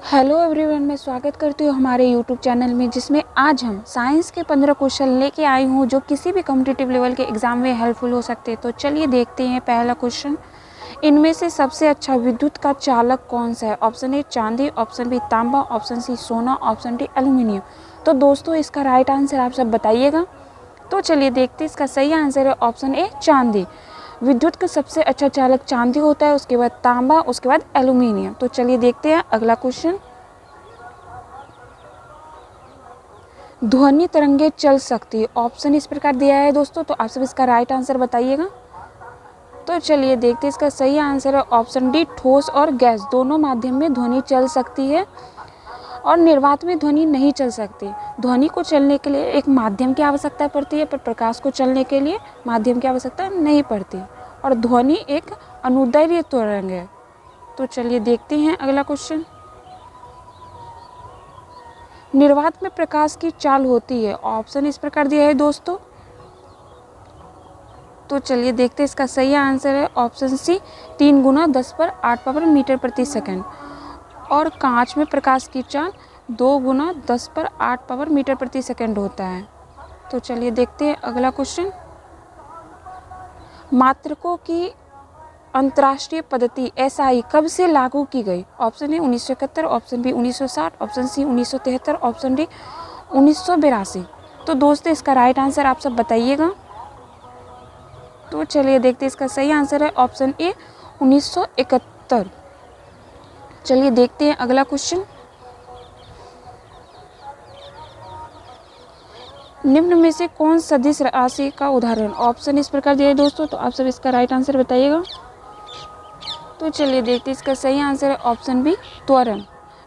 Hello everyone, मैं स्वागत करती हूँ हमारे यूट्यूब चैनल में, जिसमें आज हम साइंस के 15 क्वेश्चन लेके आई हूँ जो किसी भी कॉम्पिटिटिव लेवल के एग्जाम में हेल्पफुल हो सकते हैं। तो चलिए देखते हैं पहला क्वेश्चन। इनमें से सबसे अच्छा विद्युत का चालक कौन सा है? ऑप्शन ए चांदी, ऑप्शन बी तांबा, ऑप्शन सी सोना, ऑप्शन डी एल्यूमिनियम। तो दोस्तों इसका राइट आंसर आप सब बताइएगा। तो चलिए देखते हैं। इसका सही आंसर है ऑप्शन ए चांदी। विद्युत का सबसे अच्छा चालक चांदी होता है, उसके बाद तांबा, उसके बाद एल्यूमिनियम। तो चलिए देखते हैं अगला क्वेश्चन। ध्वनि तरंगे चल सकती है, ऑप्शन इस प्रकार दिया है दोस्तों। तो आप सब इसका राइट आंसर बताइएगा। तो चलिए देखते हैं। इसका सही आंसर है ऑप्शन डी, ठोस और गैस दोनों माध्यम में ध्वनि चल सकती है और निर्वात में ध्वनि नहीं चल सकती। ध्वनि को चलने के लिए एक माध्यम की आवश्यकता पड़ती है, पर प्रकाश को चलने के लिए माध्यम की आवश्यकता नहीं पड़ती। और ध्वनि एक अनुदैर्ध्य तरंग है। तो चलिए देखते हैं अगला क्वेश्चन। निर्वात में प्रकाश की चाल होती है, ऑप्शन इस प्रकार दिया है दोस्तों। तो चलिए देखते हैं। इसका सही आंसर है ऑप्शन सी, 3 × 10⁸ मीटर प्रति सेकंड। और कांच में प्रकाश की चाल 2 × 10⁸ मीटर प्रति सेकंड होता है। तो चलिए देखते हैं अगला क्वेश्चन। मात्रकों की अंतर्राष्ट्रीय पद्धति SI कब से लागू की गई? Option A 1971, option B 1960, option C 1973, option D 1982। तो दोस्तों इसका राइट आंसर आप सब बताइएगा। तो चलिए देखते हैं। इसका सही आंसर है ऑप्शन ए 1971। चलिए देखते हैं अगला क्वेश्चन। निम्न में से कौन सदिश राशि का उदाहरण? ऑप्शन इस प्रकार दिया है दोस्तों। तो आप सब इसका राइट आंसर बताइएगा। तो चलिए देखते हैं। इसका सही आंसर है ऑप्शन बी, त्वरण।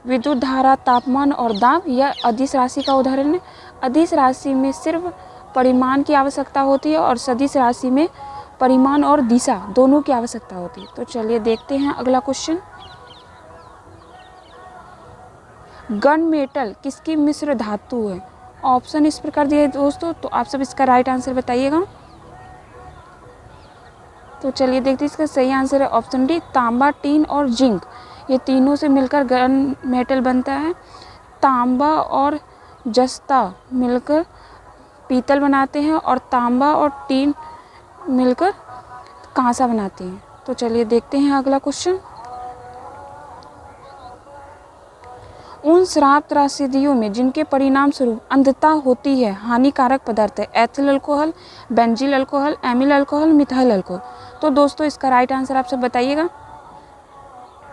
विद्युत धारा, तापमान और दाब यह अदिश राशि का उदाहरण है। अदिश राशि में सिर्फ परिमाण की आवश्यकता होती है और सदिश राशि में परिमाण और दिशा दोनों की आवश्यकता होती है। तो चलिए देखते हैं अगला क्वेश्चन। गन मेटल किसकी मिश्र धातु है? ऑप्शन इस प्रकार दिए है दोस्तों। तो आप सब इसका राइट आंसर बताइएगा। तो चलिए देखते हैं। इसका सही आंसर है ऑप्शन डी, तांबा, टीन और जिंक। ये तीनों से मिलकर गन मेटल बनता है। तांबा और जस्ता मिलकर पीतल बनाते हैं और तांबा और टीन मिलकर कांसा बनाते हैं। तो चलिए देखते हैं अगला क्वेश्चन। उन शराब त्रासदियों में जिनके परिणाम स्वरूप अंधता होती है हानिकारक पदार्थ है ethyl alcohol, benzyl alcohol, amyl alcohol, methyl alcohol. तो दोस्तों इसका राइट आंसर आप सब बताइएगा।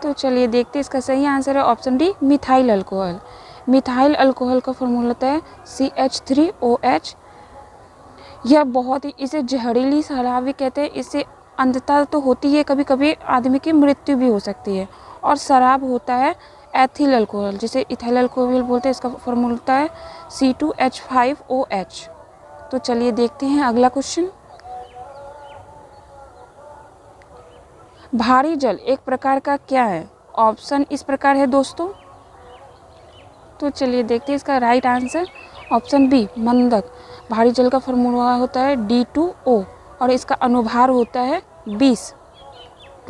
तो चलिए देखते हैं। इसका सही आंसर है option D, methyl alcohol. Methyl alcohol का फॉर्मूला होता है CH3OH। यह बहुत ही, इसे जहरीली शराब भी कहते हैं। इससे अंधता तो होती है, कभी कभी आदमी की मृत्यु भी हो सकती है। और शराब होता है एथिल अल्कोहल, जिसे इथाइल अल्कोहल बोलते हैं। इसका फॉर्मूला होता है C2H5OH। तो चलिए देखते हैं अगला क्वेश्चन। भारी जल एक प्रकार का क्या है? ऑप्शन इस प्रकार है दोस्तों। तो चलिए देखते हैं। इसका राइट आंसर ऑप्शन बी, मंदक। भारी जल का फॉर्मूला होता है D2O और इसका अनुभार होता है 20।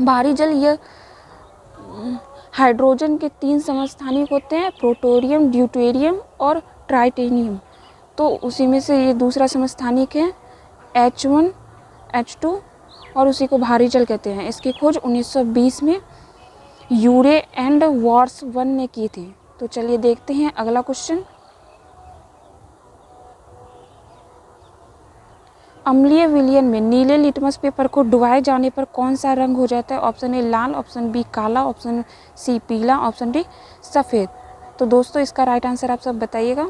भारी जल यह हाइड्रोजन के 3 समस्थानिक होते हैं, प्रोटोरियम, ड्यूटेरियम और ट्राइटेनियम। तो उसी में से ये दूसरा समस्थानिक है H1, H2 और उसी को भारी जल कहते हैं। इसकी खोज 1920 में यूरे एंड वॉर्सवन ने की थी। तो चलिए देखते हैं अगला क्वेश्चन। अम्लीय विलयन में नीले लिटमस पेपर को डुबाए जाने पर कौन सा रंग हो जाता है? ऑप्शन ए लाल, ऑप्शन बी काला, ऑप्शन सी पीला, ऑप्शन डी सफ़ेद। तो दोस्तों इसका राइट आंसर आप सब बताइएगा।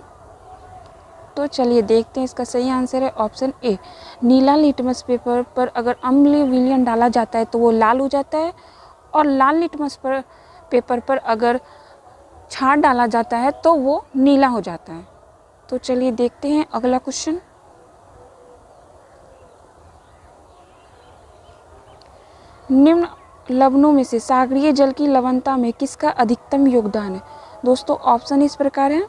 तो चलिए देखते हैं। इसका सही आंसर है ऑप्शन ए, नीला लिटमस पेपर पर अगर अम्लीय विलयन डाला जाता है तो वो लाल हो जाता है, और लाल लिटमस पेपर पर अगर छाट डाला जाता है तो वो नीला हो जाता है। तो चलिए देखते हैं अगला क्वेश्चन। निम्न लवणों में से सागरीय जल की लवणता में किसका अधिकतम योगदान है? दोस्तों ऑप्शन इस प्रकार है।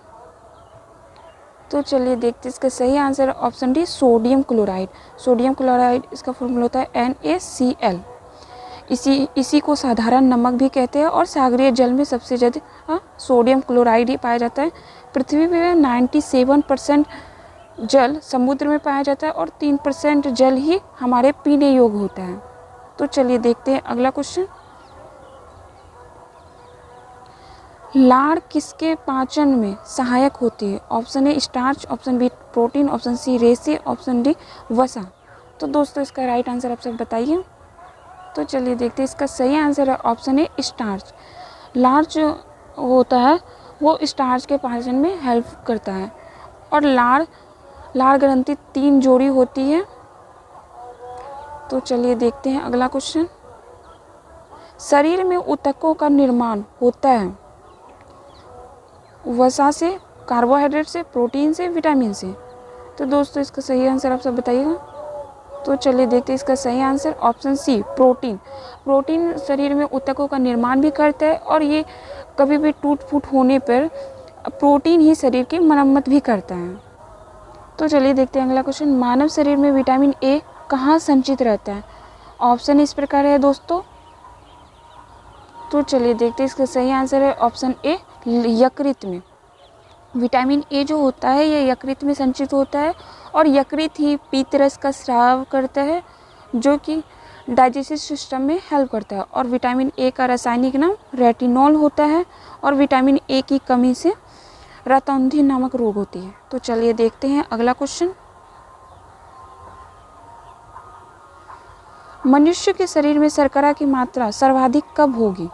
तो चलिए देखते हैं। इसका सही आंसर है option D, sodium chloride. Sodium chloride इसका फॉर्मूला होता है NaCl। इसी को साधारण नमक भी कहते हैं। और सागरीय जल में सबसे ज़्यादा सोडियम क्लोराइड ही पाया जाता है। पृथ्वी पर 97% जल समुद्र में पाया जाता है और 3% जल ही हमारे पीने योग्य होता है। तो चलिए देखते हैं अगला क्वेश्चन। लाड़ किसके पाचन में सहायक होती है? Option A starch, option B protein, option C रेसे, ऑप्शन डी वसा। तो दोस्तों इसका राइट आंसर आप सब बताइए। तो चलिए देखते हैं, इसका सही आंसर है ऑप्शन ए स्टार्च। लाड़ जो होता है वो स्टार्च के पाचन में हेल्प करता है। और लाड़ ग्रंथि 3 जोड़ी होती है। तो चलिए देखते हैं अगला क्वेश्चन। शरीर में ऊतकों का निर्माण होता है वसा से, कार्बोहाइड्रेट से, प्रोटीन से, विटामिन से। तो दोस्तों इसका सही आंसर आप सब बताइएगा। तो चलिए देखते हैं, इसका सही answer option C protein. Protein शरीर में ऊतकों का निर्माण भी करता है और ये कभी भी टूट फूट होने पर प्रोटीन ही शरीर की मरम्मत भी करता है। तो चलिए देखते हैं अगला क्वेश्चन। मानव शरीर में विटामिन ए कहाँ संचित रहता है? ऑप्शन इस प्रकार है दोस्तों। तो चलिए देखते हैं, इसका सही आंसर है ऑप्शन ए यकृत में। विटामिन ए जो होता है ये यकृत में संचित होता है और यकृत ही पीतरस का स्राव करता है जो कि डाइजेस्टिव सिस्टम में हेल्प करता है। और विटामिन ए का रासायनिक नाम रेटिनॉल होता है और विटामिन ए की कमी से रतौंधी नामक रोग होती है। तो चलिए देखते हैं अगला क्वेश्चन। मनुष्य के शरीर में शर्करा की मात्रा सर्वाधिक कब होगी?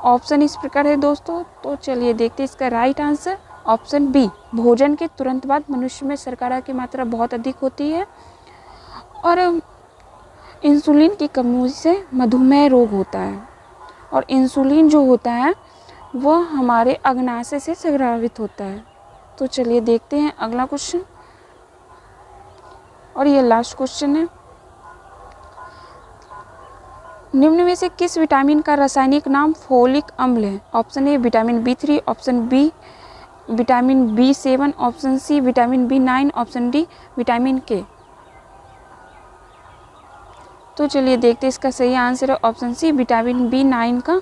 ऑप्शन इस प्रकार है दोस्तों। तो चलिए देखते हैं, इसका राइट आंसर ऑप्शन बी भोजन के तुरंत बाद मनुष्य में शर्करा की मात्रा बहुत अधिक होती है और इंसुलिन की कमी से मधुमेह रोग होता है। और इंसुलिन जो होता है वो हमारे अग्नाशय से संग्रहित होता है। तो चलिए देखते हैं अगला क्वेश्चन और ये लास्ट क्वेश्चन है। निम्न में से किस विटामिन का रासायनिक नाम फोलिक अम्ल है? Option A vitamin B3, option B vitamin B7, option C vitamin B9, option D vitamin K. तो चलिए देखते हैं, इसका सही आंसर है ऑप्शन सी विटामिन B9 का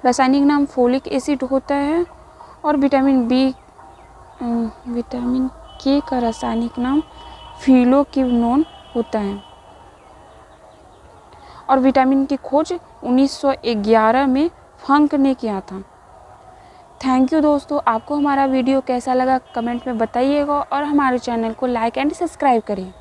रासायनिक नाम फोलिक एसिड होता है और विटामिन के का रासायनिक नाम फिलोक्विनोन होता है। और विटामिन की खोज 1911 में फंक ने किया था। थैंक यू दोस्तों, आपको हमारा वीडियो कैसा लगा कमेंट में बताइएगा और हमारे चैनल को लाइक एंड सब्सक्राइब करें।